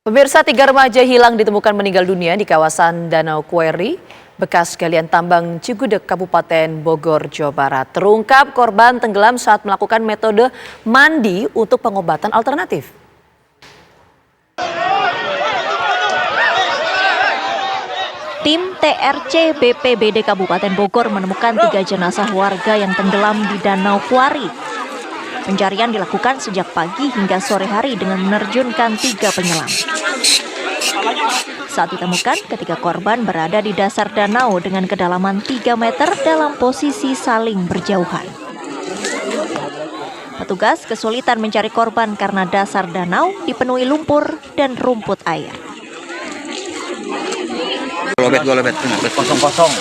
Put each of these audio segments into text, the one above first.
Pemirsa, 3 remaja hilang ditemukan meninggal dunia di kawasan Danau Kueri, bekas galian tambang Cigudeg, Kabupaten Bogor, Jawa Barat. Terungkap korban tenggelam saat melakukan metode mandi untuk pengobatan alternatif. Tim TRC BPBD Kabupaten Bogor menemukan 3 jenazah warga yang tenggelam di Danau Kuari. Pencarian dilakukan sejak pagi hingga sore hari dengan menerjunkan 3 penyelam. Saat ditemukan, ketiga korban berada di dasar danau dengan kedalaman 3 meter dalam posisi saling berjauhan. Petugas kesulitan mencari korban karena dasar danau dipenuhi lumpur dan rumput air. Golobet kosong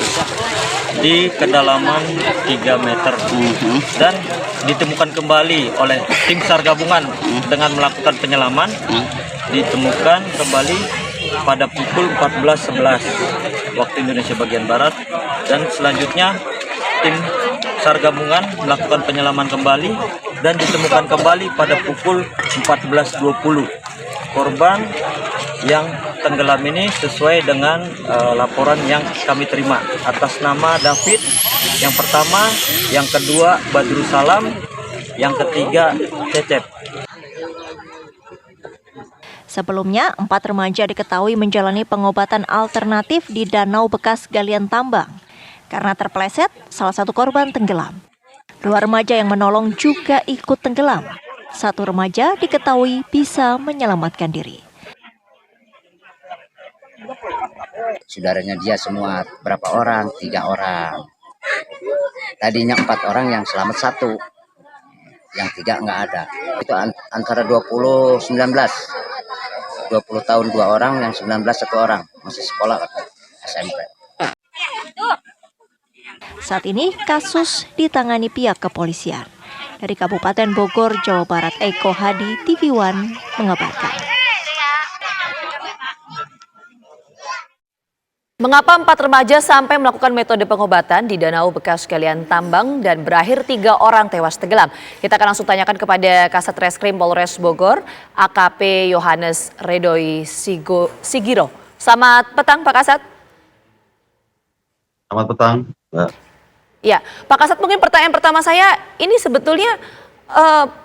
di kedalaman 3 meter dan ditemukan kembali oleh tim SAR gabungan dengan melakukan penyelaman. Ditemukan kembali pada pukul 14.11 waktu Indonesia bagian Barat, dan selanjutnya tim SAR gabungan melakukan penyelaman kembali dan ditemukan kembali pada pukul 14.20. Korban yang tenggelam ini sesuai dengan laporan yang kami terima atas nama David yang pertama, yang kedua Badrul Salam, yang ketiga Cecep. Sebelumnya, 4 remaja diketahui menjalani pengobatan alternatif di danau bekas galian tambang. Karena terpeleset, salah satu korban tenggelam. 2 remaja yang menolong juga ikut tenggelam. 1 remaja diketahui bisa menyelamatkan diri. Saudaranya dia semua berapa orang? 3 orang. Tadinya 4 orang, yang selamat 1, yang 3 nggak ada. Itu antara 20 tahun 2 orang, yang 19 1 orang, masih sekolah SMP. Saat ini kasus ditangani pihak kepolisian. Dari Kabupaten Bogor, Jawa Barat, Eko Hadi, TV One mengabarkan. Mengapa 4 remaja sampai melakukan metode pengobatan di danau bekas galian tambang dan berakhir 3 orang tewas tenggelam? Kita akan langsung tanyakan kepada Kasat Reskrim Polres Bogor, AKP Yohanes Redoi Sigiro. Selamat petang, Pak Kasat. Selamat petang, Mbak. Ya, Pak Kasat, mungkin pertanyaan pertama saya, ini sebetulnya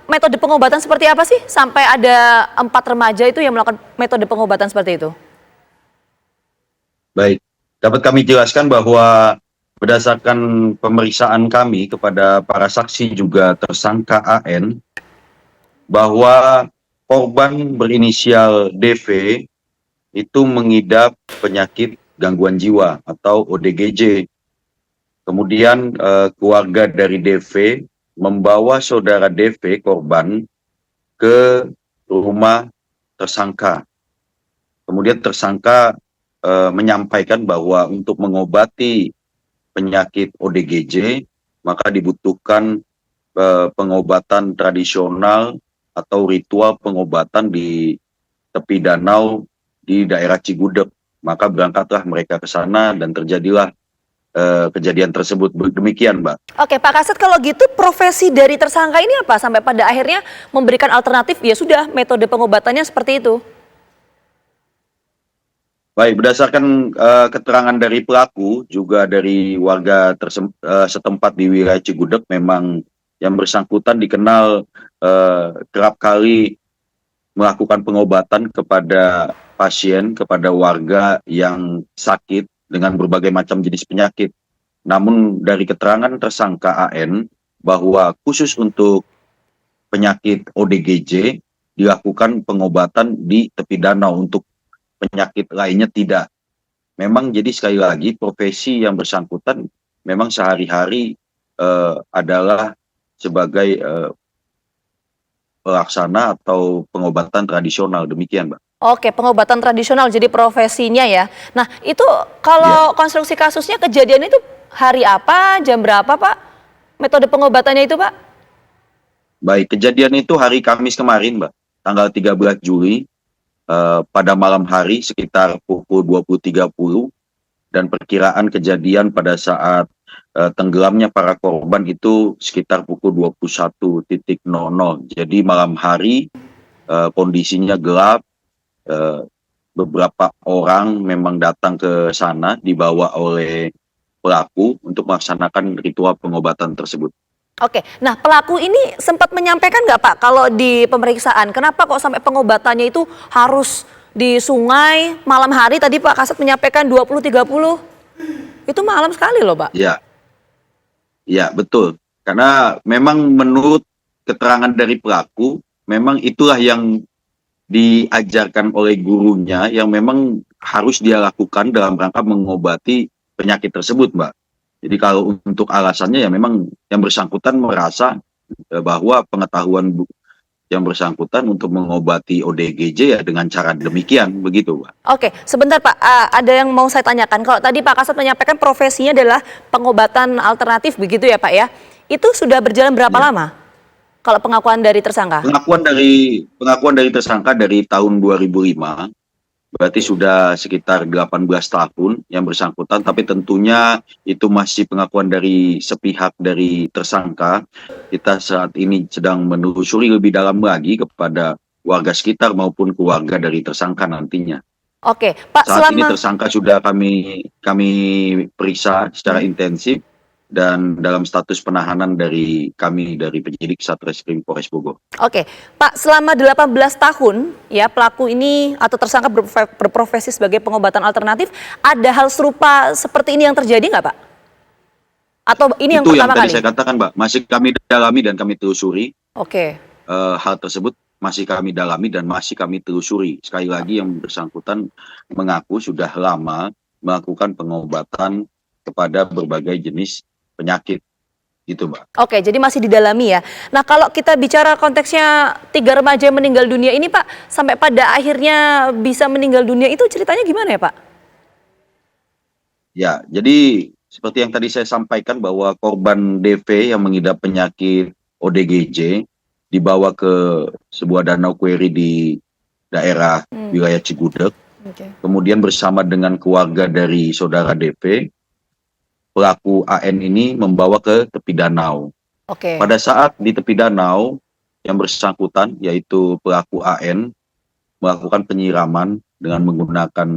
metode pengobatan seperti apa sih sampai ada 4 remaja itu yang melakukan metode pengobatan seperti itu? Baik, dapat kami jelaskan bahwa berdasarkan pemeriksaan kami kepada para saksi juga tersangka AN, bahwa korban berinisial DV itu mengidap penyakit gangguan jiwa atau ODGJ. Kemudian keluarga dari DV membawa saudara DV korban ke rumah tersangka. Kemudian tersangka menyampaikan bahwa untuk mengobati penyakit ODGJ maka dibutuhkan pengobatan tradisional atau ritual pengobatan di tepi danau di daerah Cigudeg. Maka berangkatlah mereka ke sana dan terjadilah kejadian tersebut. Demikian, Mbak. Oke, Pak Kasat, kalau gitu profesi dari tersangka ini apa sampai pada akhirnya memberikan alternatif, ya sudah metode pengobatannya seperti itu? Baik, berdasarkan keterangan dari pelaku juga dari warga setempat di wilayah Cigudeg, memang yang bersangkutan dikenal kerap kali melakukan pengobatan kepada pasien, kepada warga yang sakit dengan berbagai macam jenis penyakit. Namun dari keterangan tersangka AN bahwa khusus untuk penyakit ODGJ dilakukan pengobatan di tepi danau, untuk penyakit lainnya tidak. Memang jadi sekali lagi profesi yang bersangkutan memang sehari-hari adalah sebagai pelaksana atau pengobatan tradisional. Demikian, Mbak. Oke, pengobatan tradisional jadi profesinya ya. Nah, itu kalau konstruksi kasusnya, kejadian itu hari apa, jam berapa, Pak? Metode pengobatannya itu, Pak? Baik, kejadian itu hari Kamis kemarin, Mbak, tanggal 13 Juli. Pada malam hari sekitar pukul 20.30, dan perkiraan kejadian pada saat tenggelamnya para korban itu sekitar pukul 21.00. Jadi malam hari, kondisinya gelap, beberapa orang memang datang ke sana dibawa oleh pelaku untuk melaksanakan ritual pengobatan tersebut. Oke, nah pelaku ini sempat menyampaikan nggak Pak kalau di pemeriksaan, kenapa kok sampai pengobatannya itu harus di sungai malam hari? Tadi Pak Kasat menyampaikan 20.30, itu malam sekali loh Pak. Ya, ya betul. Karena memang menurut keterangan dari pelaku, memang itulah yang diajarkan oleh gurunya yang memang harus dia lakukan dalam rangka mengobati penyakit tersebut, Mbak. Jadi kalau untuk alasannya ya memang yang bersangkutan merasa bahwa pengetahuan yang bersangkutan untuk mengobati ODGJ ya dengan cara demikian, begitu, Mbak. Oke, sebentar Pak, ada yang mau saya tanyakan. Kalau tadi Pak Kasat menyampaikan profesinya adalah pengobatan alternatif begitu ya Pak ya. Itu sudah berjalan berapa lama? Kalau pengakuan dari tersangka? Pengakuan dari tersangka dari tahun 2005, berarti sudah sekitar 18 tahun yang bersangkutan, tapi tentunya itu masih pengakuan dari sepihak dari tersangka. Kita saat ini sedang menelusuri lebih dalam lagi kepada warga sekitar maupun keluarga dari tersangka nantinya. Oke, Pak, Saat ini tersangka sudah kami periksa secara intensif dan dalam status penahanan dari penyidik Satreskrim Polres Bogor. Oke, Pak, selama 18 tahun ya pelaku ini atau tersangka berprofesi sebagai pengobatan alternatif, ada hal serupa seperti ini yang terjadi nggak Pak? Atau ini yang Itu pertama yang tadi kali? saya katakan, Mbak, masih kami dalami dan kami telusuri. Oke, Hal tersebut masih kami dalami dan masih kami telusuri. Sekali lagi yang bersangkutan mengaku sudah lama melakukan pengobatan kepada berbagai jenis penyakit. Itu, Mbak. oke, jadi masih didalami ya. Nah, kalau kita bicara konteksnya 3 remaja yang meninggal dunia ini Pak, sampai pada akhirnya bisa meninggal dunia itu ceritanya gimana ya Pak? Ya, jadi seperti yang tadi saya sampaikan bahwa korban DV yang mengidap penyakit ODGJ dibawa ke sebuah danau Query di daerah wilayah Cigudeg. Oke. Kemudian bersama dengan keluarga dari saudara DV, pelaku AN ini membawa ke tepi danau. Oke. Pada saat di tepi danau, yang bersangkutan yaitu pelaku AN melakukan penyiraman dengan menggunakan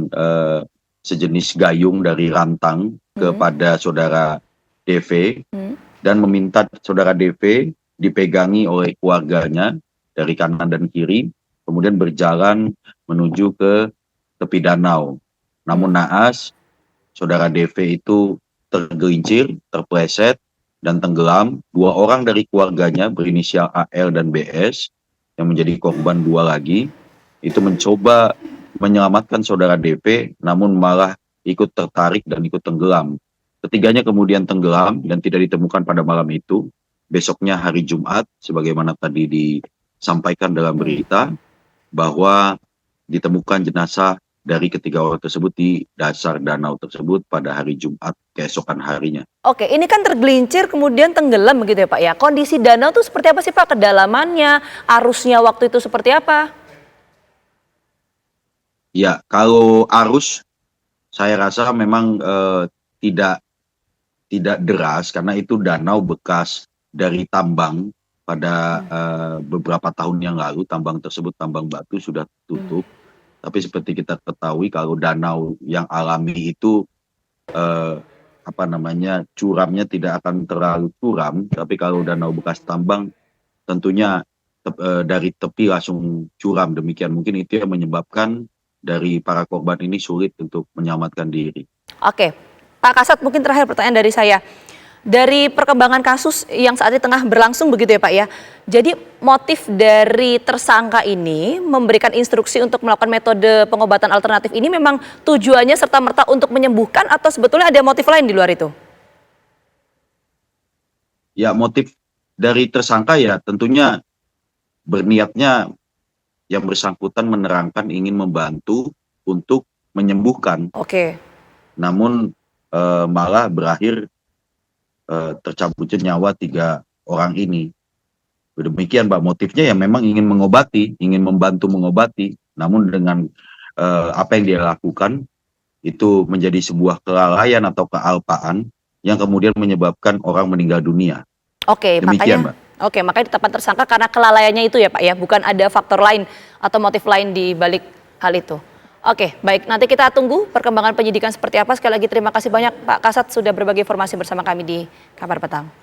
sejenis gayung dari rantang kepada saudara DV dan meminta saudara DV dipegangi oleh keluarganya dari kanan dan kiri, kemudian berjalan menuju ke tepi danau. Namun naas, saudara DV itu tergelincir, terpleset, dan tenggelam. 2 orang dari keluarganya berinisial AL dan BS yang menjadi korban 2 lagi, itu mencoba menyelamatkan saudara DP, namun malah ikut tertarik dan ikut tenggelam. Ketiganya kemudian tenggelam dan tidak ditemukan pada malam itu. Besoknya hari Jumat, sebagaimana tadi disampaikan dalam berita, bahwa ditemukan jenazah dari ketiga orang tersebut di dasar danau tersebut pada hari Jumat keesokan harinya. Oke, ini kan tergelincir kemudian tenggelam begitu ya Pak ya. Kondisi danau itu seperti apa sih Pak? Kedalamannya, arusnya waktu itu seperti apa? Ya, kalau arus saya rasa memang tidak deras karena itu danau bekas dari tambang pada beberapa tahun yang lalu. Tambang tersebut, tambang batu, sudah tutup. Tapi seperti kita ketahui kalau danau yang alami itu curamnya tidak akan terlalu curam, tapi kalau danau bekas tambang tentunya dari tepi langsung curam. Demikian mungkin itu yang menyebabkan dari para korban ini sulit untuk menyelamatkan diri. Oke, Pak Kasat, mungkin terakhir pertanyaan dari saya. Dari perkembangan kasus yang saat ini tengah berlangsung begitu ya Pak ya. Jadi motif dari tersangka ini memberikan instruksi untuk melakukan metode pengobatan alternatif ini memang tujuannya serta-merta untuk menyembuhkan atau sebetulnya ada motif lain di luar itu? Ya, motif dari tersangka ya tentunya berniatnya yang bersangkutan menerangkan ingin membantu untuk menyembuhkan. Oke. Namun malah berakhir tercabutnya nyawa 3 orang ini. Demikian Mbak, motifnya ya memang ingin mengobati, ingin membantu mengobati. Namun dengan apa yang dia lakukan itu menjadi sebuah kelalaian atau kealpaan yang kemudian menyebabkan orang meninggal dunia. Oke, Demikian, Mbak. makanya ditetapkan tersangka karena kelalaiannya itu ya Pak ya, bukan ada faktor lain atau motif lain di balik hal itu. Oke, baik. Nanti kita tunggu perkembangan penyidikan seperti apa. Sekali lagi terima kasih banyak Pak Kasat sudah berbagi informasi bersama kami di Kabar Petang.